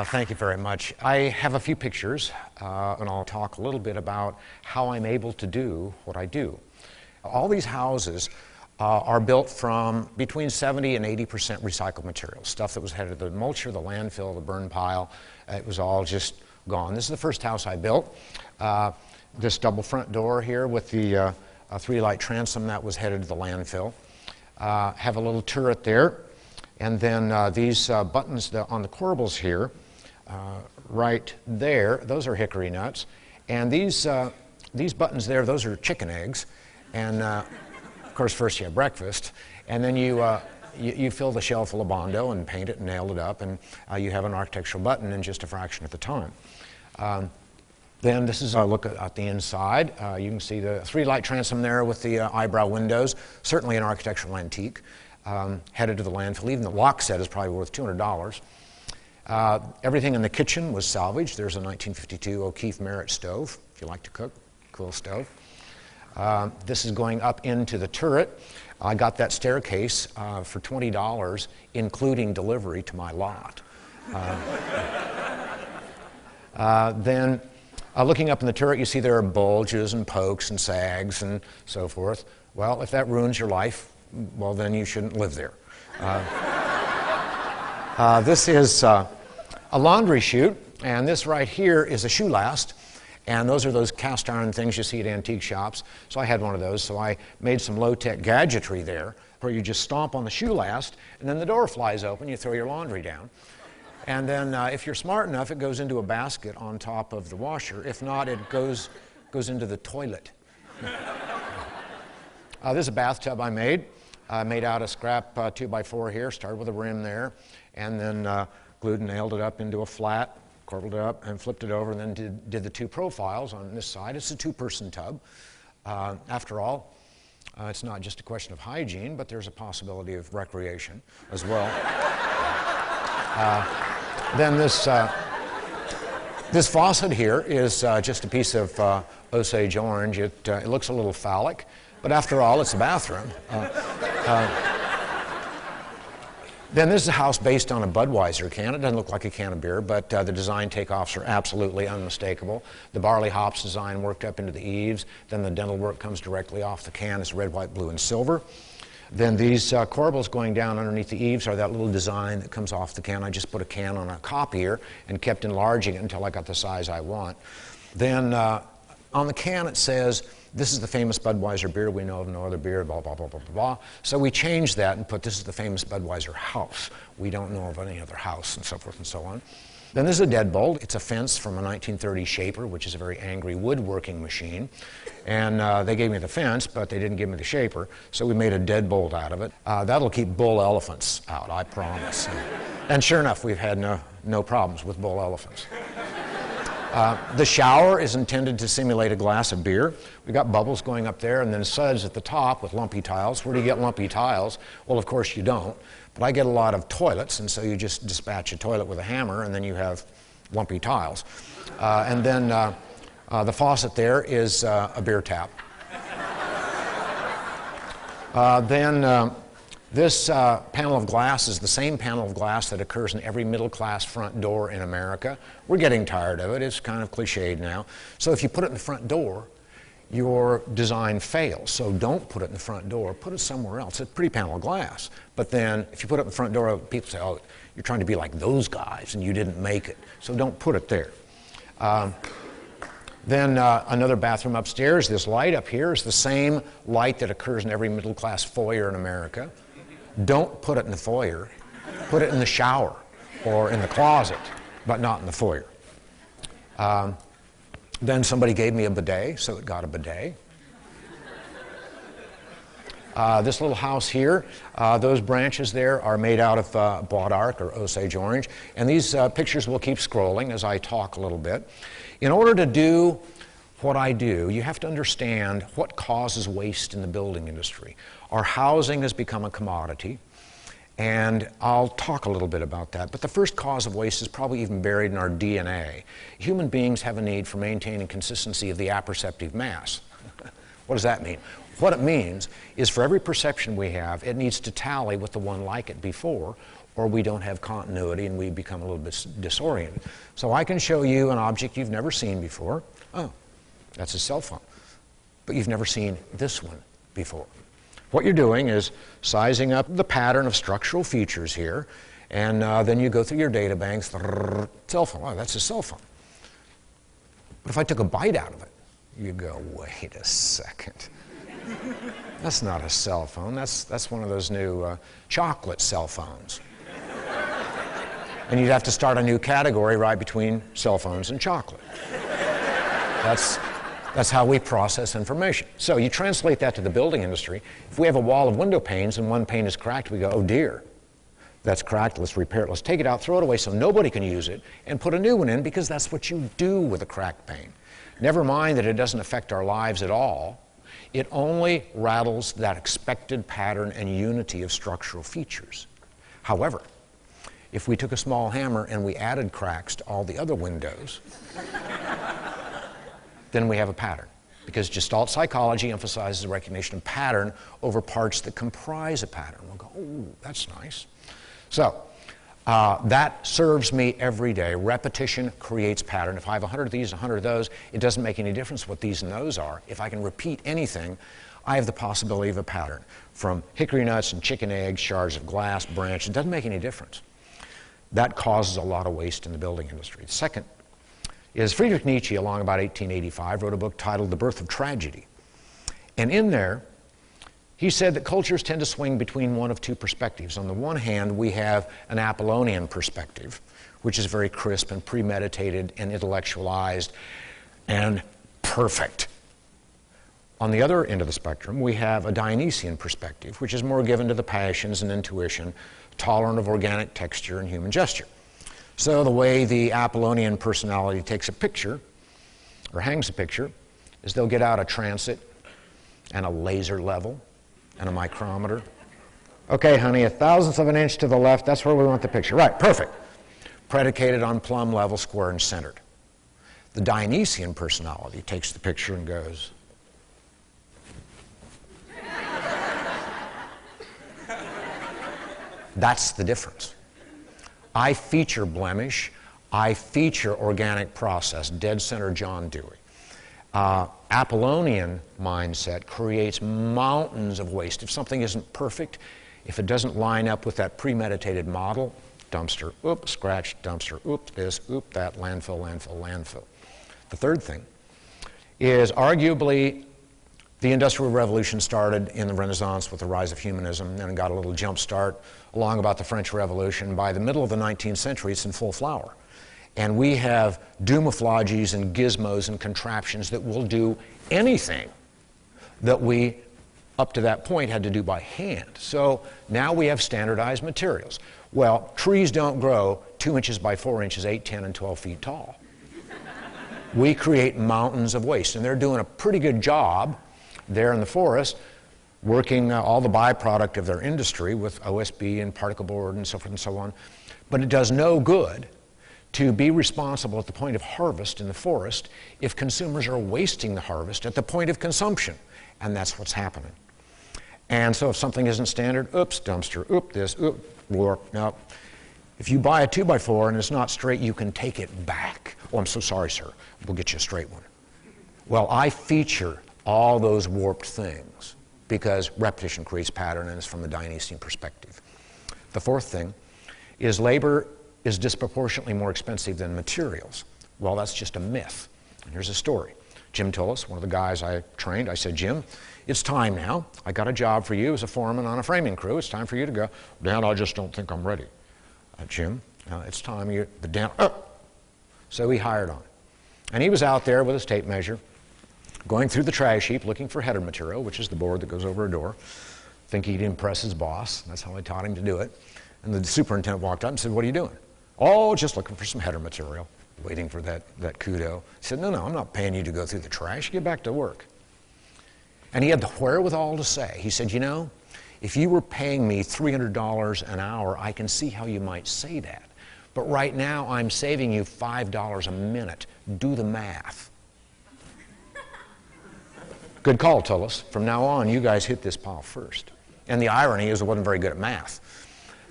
Thank you very much. I have a few pictures, and I'll talk a little bit about how I'm able to do what I do. All these houses are built from between 70 and 80% recycled materials, stuff that was headed to the mulcher, the landfill, the burn pile. It was all just gone. This is the first house I built. This double front door here with the three-light transom that was headed to the landfill. Have a little turret there. And then these buttons on the corbels here, right there, those are hickory nuts. And these buttons there, those are chicken eggs. And of course, first you have breakfast. And then you fill the shell full of Bondo and paint it and nail it up. And you have an architectural button in just a fraction of the time. Then this is a look at the inside. You can see the three-light transom there with the eyebrow windows, certainly an architectural antique. Headed to the landfill. Even the lock set is probably worth $200. Everything in the kitchen was salvaged. There's a 1952 O'Keefe Merritt stove, if you like to cook. Cool stove. This is going up into the turret. I got that staircase for $20, including delivery to my lot. Then, looking up in the turret, you see there are bulges and pokes and sags and so forth. Well, if that ruins your life, well, then you shouldn't live there. This is a laundry chute, and this right here is a shoe last, and those are those cast iron things you see at antique shops. So I had one of those, so I made some low-tech gadgetry there where you just stomp on the shoe last, and then the door flies open, you throw your laundry down. And then if you're smart enough, it goes into a basket on top of the washer. If not, it goes into the toilet. This is a bathtub I made. Made out of scrap 2x4 here, started with a rim there, and then glued and nailed it up into a flat, corbelled it up, and flipped it over, and then did the two profiles on this side. It's a two-person tub. After all, it's not just a question of hygiene, but there's a possibility of recreation as well. Then this faucet here is just a piece of Osage orange. It looks a little phallic, but after all, it's a bathroom. Then this is a house based on a Budweiser can. It doesn't look like a can of beer, but the design takeoffs are absolutely unmistakable. The barley hops design worked up into the eaves. Then the dental work comes directly off the can. It's red, white, blue, and silver. Then these corbels going down underneath the eaves are that little design that comes off the can. I just put a can on a copier and kept enlarging it until I got the size I want. Then on the can it says, "This is the famous Budweiser beer. We know of no other beer," blah, blah, blah, blah, blah, blah. So we changed that and put, "This is the famous Budweiser house. We don't know of any other house," and so forth and so on. Then there's a deadbolt. It's a fence from a 1930 shaper, which is a very angry woodworking machine. And they gave me the fence, but they didn't give me the shaper, so we made a deadbolt out of it. That'll keep bull elephants out, I promise. And sure enough, we've had no problems with bull elephants. The shower is intended to simulate a glass of beer. We've got bubbles going up there and then suds at the top with lumpy tiles. Where do you get lumpy tiles? Well, of course you don't. But I get a lot of toilets, and so you just dispatch a toilet with a hammer, and then you have lumpy tiles. And then the faucet there is a beer tap. This panel of glass is the same panel of glass that occurs in every middle-class front door in America. We're getting tired of it. It's kind of cliched now. So if you put it in the front door, your design fails. So don't put it in the front door. Put it somewhere else. It's a pretty panel of glass. But then if you put it in the front door, people say, "Oh, you're trying to be like those guys, and you didn't make it." So don't put it there. Then another bathroom upstairs. This light up here is the same light that occurs in every middle-class foyer in America. Don't put it in the foyer. Put it in the shower or in the closet, but not in the foyer. Then somebody gave me a bidet, so it got a bidet. This little house here, those branches there are made out of bois d'arc or Osage orange, and these pictures will keep scrolling as I talk a little bit. In order to do what I do, you have to understand what causes waste in the building industry. Our housing has become a commodity, and I'll talk a little bit about that. But the first cause of waste is probably even buried in our DNA. Human beings have a need for maintaining consistency of the apperceptive mass. What does that mean? What it means is for every perception we have, it needs to tally with the one like it before, or we don't have continuity and we become a little bit disoriented. So I can show you an object you've never seen before. Oh, that's a cell phone. But you've never seen this one before. What you're doing is sizing up the pattern of structural features here, and then you go through your data banks, cell phone, oh, that's a cell phone. But if I took a bite out of it, you go, wait a second. That's not a cell phone, that's one of those new chocolate cell phones. And you'd have to start a new category right between cell phones and chocolate. That's how we process information. So you translate that to the building industry. If we have a wall of window panes and one pane is cracked, we go, oh dear, that's cracked, let's repair it. Let's take it out, throw it away so nobody can use it, and put a new one in, because that's what you do with a cracked pane. Never mind that it doesn't affect our lives at all. It only rattles that expected pattern and unity of structural features. However, if we took a small hammer and we added cracks to all the other windows, then we have a pattern. Because Gestalt psychology emphasizes the recognition of pattern over parts that comprise a pattern. We'll go, oh, that's nice. So that serves me every day. Repetition creates pattern. If I have 100 of these, 100 of those, it doesn't make any difference what these and those are. If I can repeat anything, I have the possibility of a pattern. From hickory nuts and chicken eggs, shards of glass, branch, it doesn't make any difference. That causes a lot of waste in the building industry. The second is Friedrich Nietzsche, along about 1885, wrote a book titled The Birth of Tragedy. And in there, he said that cultures tend to swing between one of two perspectives. On the one hand, we have an Apollonian perspective, which is very crisp and premeditated and intellectualized and perfect. On the other end of the spectrum, we have a Dionysian perspective, which is more given to the passions and intuition, tolerant of organic texture and human gesture. So the way the Apollonian personality takes a picture, or hangs a picture, is they'll get out a transit and a laser level and a micrometer. Okay, honey, 1/1000th of an inch to the left, that's where we want the picture. Right, perfect. Predicated on plumb, level, square, and centered. The Dionysian personality takes the picture and goes, that's the difference. I feature blemish, I feature organic process, dead center John Dewey. Apollonian mindset creates mountains of waste. If something isn't perfect, if it doesn't line up with that premeditated model, dumpster, oop, scratch, dumpster, oop, this, oop, that, landfill, landfill, landfill. The third thing is arguably the Industrial Revolution started in the Renaissance with the rise of humanism and got a little jump start along about the French Revolution. By the middle of the 19th century, it's in full flower. And we have doomaflogies and gizmos and contraptions that will do anything that we, up to that point, had to do by hand. So now we have standardized materials. Well, trees don't grow 2 inches by 4 inches, 8, 10, and 12 feet tall. We create mountains of waste, and they're doing a pretty good job there in the forest, working all the byproduct of their industry with OSB and particle board and so forth and so on. But it does no good to be responsible at the point of harvest in the forest if consumers are wasting the harvest at the point of consumption. And that's what's happening. And so if something isn't standard, oops, dumpster, oop, this, oop, warp. Now, if you buy a 2x4 and it's not straight, you can take it back. Oh, I'm so sorry, sir. We'll get you a straight one. Well, I feature all those warped things because repetition creates pattern, and it's from the Dionysian perspective. The fourth thing is labor is disproportionately more expensive than materials. Well, that's just a myth. And here's a story. Jim Tillis, one of the guys I trained, I said, Jim, it's time now. I got a job for you as a foreman on a framing crew. It's time for you to go. Dan, I just don't think I'm ready. Jim, it's time you, the Dan, So he hired on. And he was out there with his tape measure, going through the trash heap, looking for header material, which is the board that goes over a door. Think he'd impress his boss. That's how I taught him to do it. And the superintendent walked up and said, what are you doing? Oh, just looking for some header material. waiting for that kudo. He said, no, I'm not paying you to go through the trash. Get back to work. And he had the wherewithal to say, he said, you know, if you were paying me $300 an hour, I can see how you might say that. But right now, I'm saving you $5 a minute. Do the math. Good call, Tullis. From now on, you guys hit this pile first. And the irony is I wasn't very good at math.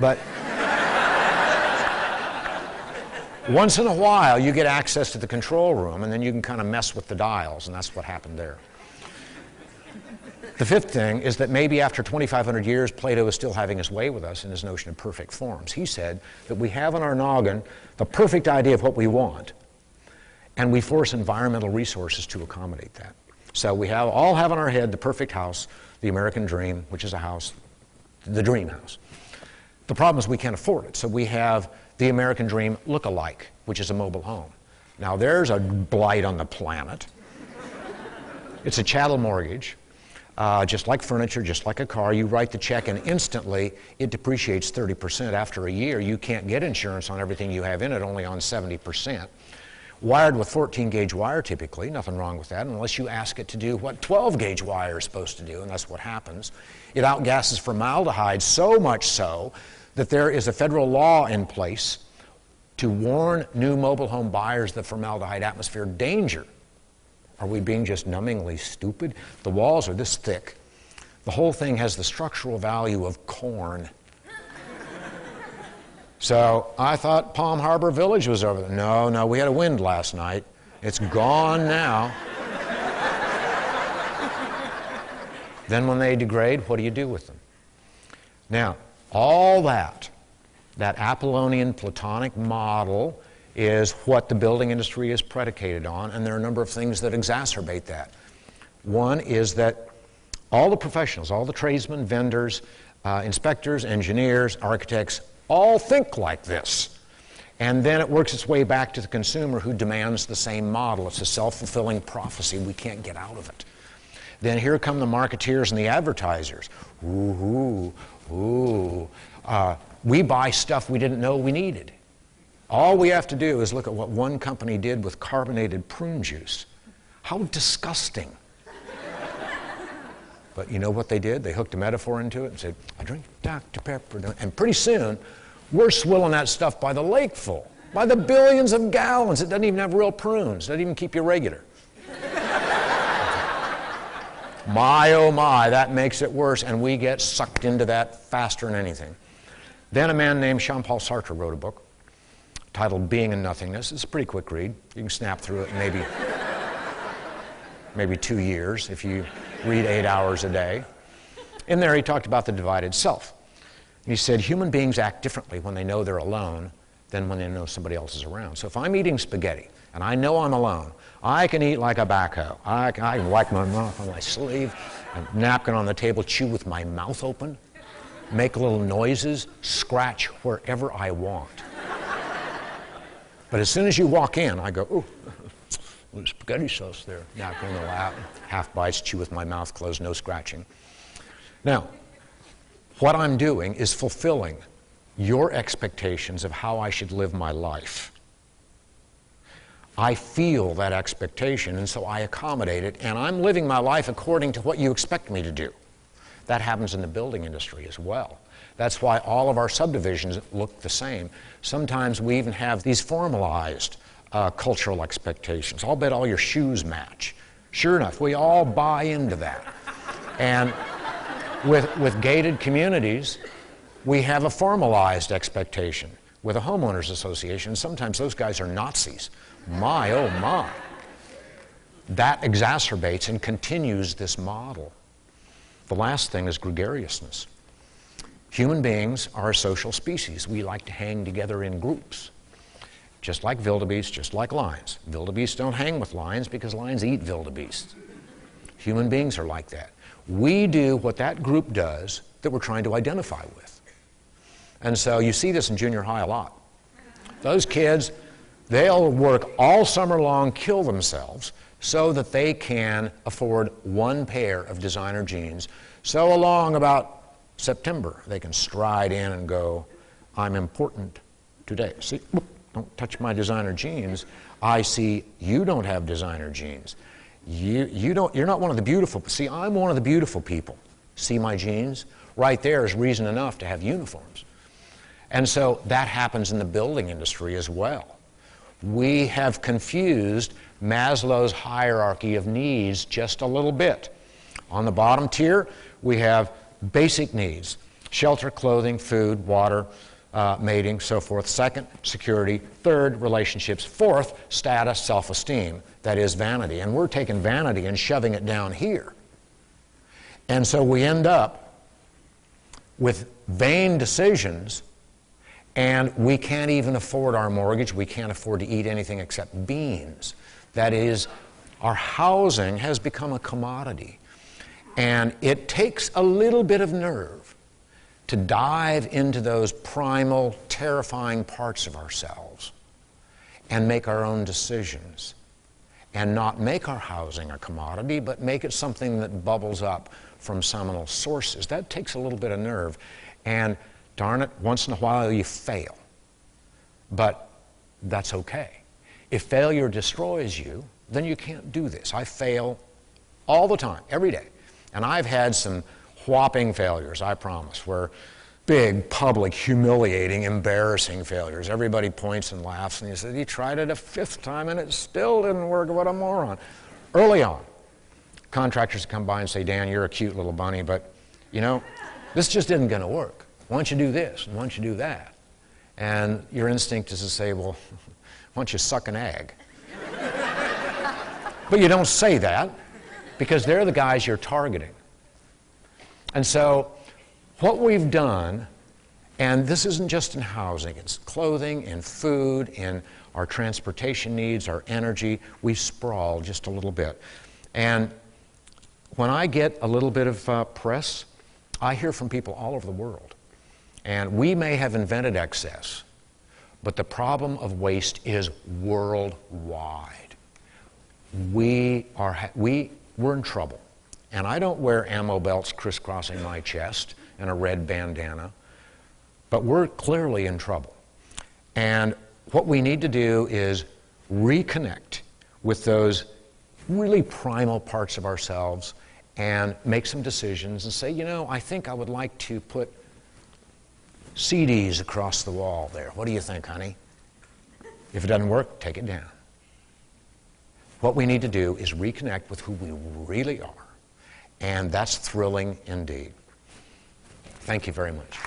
But once in a while, you get access to the control room, and then you can kind of mess with the dials, and that's what happened there. The fifth thing is that maybe after 2,500 years, Plato is still having his way with us in his notion of perfect forms. He said that we have in our noggin the perfect idea of what we want, and we force environmental resources to accommodate that. So we all have in our head the perfect house, the American dream, which is a house, the dream house. The problem is we can't afford it, so we have the American dream look-alike, which is a mobile home. Now there's a blight on the planet. It's a chattel mortgage. Just like furniture, just like a car, you write the check and instantly it depreciates 30%. After a year, you can't get insurance on everything you have in it, only on 70%. Wired with 14-gauge wire typically, nothing wrong with that, unless you ask it to do what 12-gauge wire is supposed to do, and that's what happens. It outgasses formaldehyde so much so that there is a federal law in place to warn new mobile home buyers of the formaldehyde atmosphere danger. Are we being just numbingly stupid? The walls are this thick. The whole thing has the structural value of corn. So I thought Palm Harbor Village was over there. No, we had a wind last night. It's gone now. Then when they degrade, what do you do with them? Now, all that Apollonian Platonic model is what the building industry is predicated on, and there are a number of things that exacerbate that. One is that all the professionals, all the tradesmen, vendors, inspectors, engineers, architects, all think like this. And then it works its way back to the consumer who demands the same model. It's a self-fulfilling prophecy. We can't get out of it. Then here come the marketeers and the advertisers. We buy stuff we didn't know we needed. All we have to do is look at what one company did with carbonated prune juice. How disgusting. But you know what they did? They hooked a metaphor into it and said, I drink Dr. Pepper. And pretty soon, we're swilling that stuff by the lakeful, by the billions of gallons. It doesn't even have real prunes. It doesn't even keep you regular. My, oh my, that makes it worse, and we get sucked into that faster than anything. Then a man named Jean-Paul Sartre wrote a book titled Being and Nothingness. It's a pretty quick read. You can snap through it in maybe 2 years if you read 8 hours a day. In there he talked about the divided self. And he said human beings act differently when they know they're alone than when they know somebody else is around. So if I'm eating spaghetti and I know I'm alone, I can eat like a backhoe. I can wipe my mouth on my sleeve, a napkin on the table, chew with my mouth open, make little noises, scratch wherever I want. But as soon as you walk in, I go, ooh, little spaghetti sauce there. Napkin in the lap, half bites, chew with my mouth closed, no scratching. Now, what I'm doing is fulfilling your expectations of how I should live my life. I feel that expectation, and so I accommodate it, and I'm living my life according to what you expect me to do. That happens in the building industry as well. That's why all of our subdivisions look the same. Sometimes we even have these formalized cultural expectations. I'll bet all your shoes match. Sure enough, we all buy into that. And with gated communities, we have a formalized expectation. With a homeowners association, sometimes those guys are Nazis. My, oh my. That exacerbates and continues this model. The last thing is gregariousness. Human beings are a social species. We like to hang together in groups. Just like wildebeest, just like lions. Wildebeest don't hang with lions because lions eat wildebeest. Human beings are like that. We do what that group does that we're trying to identify with. And so you see this in junior high a lot. Those kids, they'll work all summer long, kill themselves, so that they can afford one pair of designer jeans. So along about September, they can stride in and go, I'm important today. See, don't touch my designer jeans, I see you don't have designer jeans. You're not one of the beautiful. See, I'm one of the beautiful people. See my jeans? Right there is reason enough to have uniforms. And so that happens in the building industry as well. We have confused Maslow's hierarchy of needs just a little bit. On the bottom tier, we have basic needs: shelter, clothing, food, water, mating, so forth. Second, security. Third, relationships. Fourth, status, self-esteem. That is vanity. And we're taking vanity and shoving it down here. And so we end up with vain decisions, and we can't even afford our mortgage. We can't afford to eat anything except beans. That is, our housing has become a commodity. And it takes a little bit of nerve to dive into those primal, terrifying parts of ourselves and make our own decisions, and not make our housing a commodity, but make it something that bubbles up from seminal sources. That takes a little bit of nerve, and darn it, once in a while you fail. But that's okay. If failure destroys you, then you can't do this. I fail all the time, every day. And I've had some whopping failures, I promise, where big, public, humiliating, embarrassing failures. Everybody points and laughs, and he says, "He tried it a fifth time and it still didn't work. What a moron." Early on, contractors come by and say, "Dan, you're a cute little bunny, but you know, this just isn't going to work. Why don't you do this, and why don't you do that?" And your instinct is to say, "Well, why don't you suck an egg?" But you don't say that, because they're the guys you're targeting. And so what we've done, and this isn't just in housing, it's clothing, in food, in our transportation needs, our energy, we sprawl just a little bit. And when I get a little bit of press, I hear from people all over the world. And we may have invented excess, but the problem of waste is worldwide. We're in trouble. And I don't wear ammo belts crisscrossing my chest and a red bandana, but we're clearly in trouble. And what we need to do is reconnect with those really primal parts of ourselves and make some decisions and say, you know, I think I would like to put CDs across the wall there. What do you think, honey? If it doesn't work, take it down. What we need to do is reconnect with who we really are. And that's thrilling indeed. Thank you very much.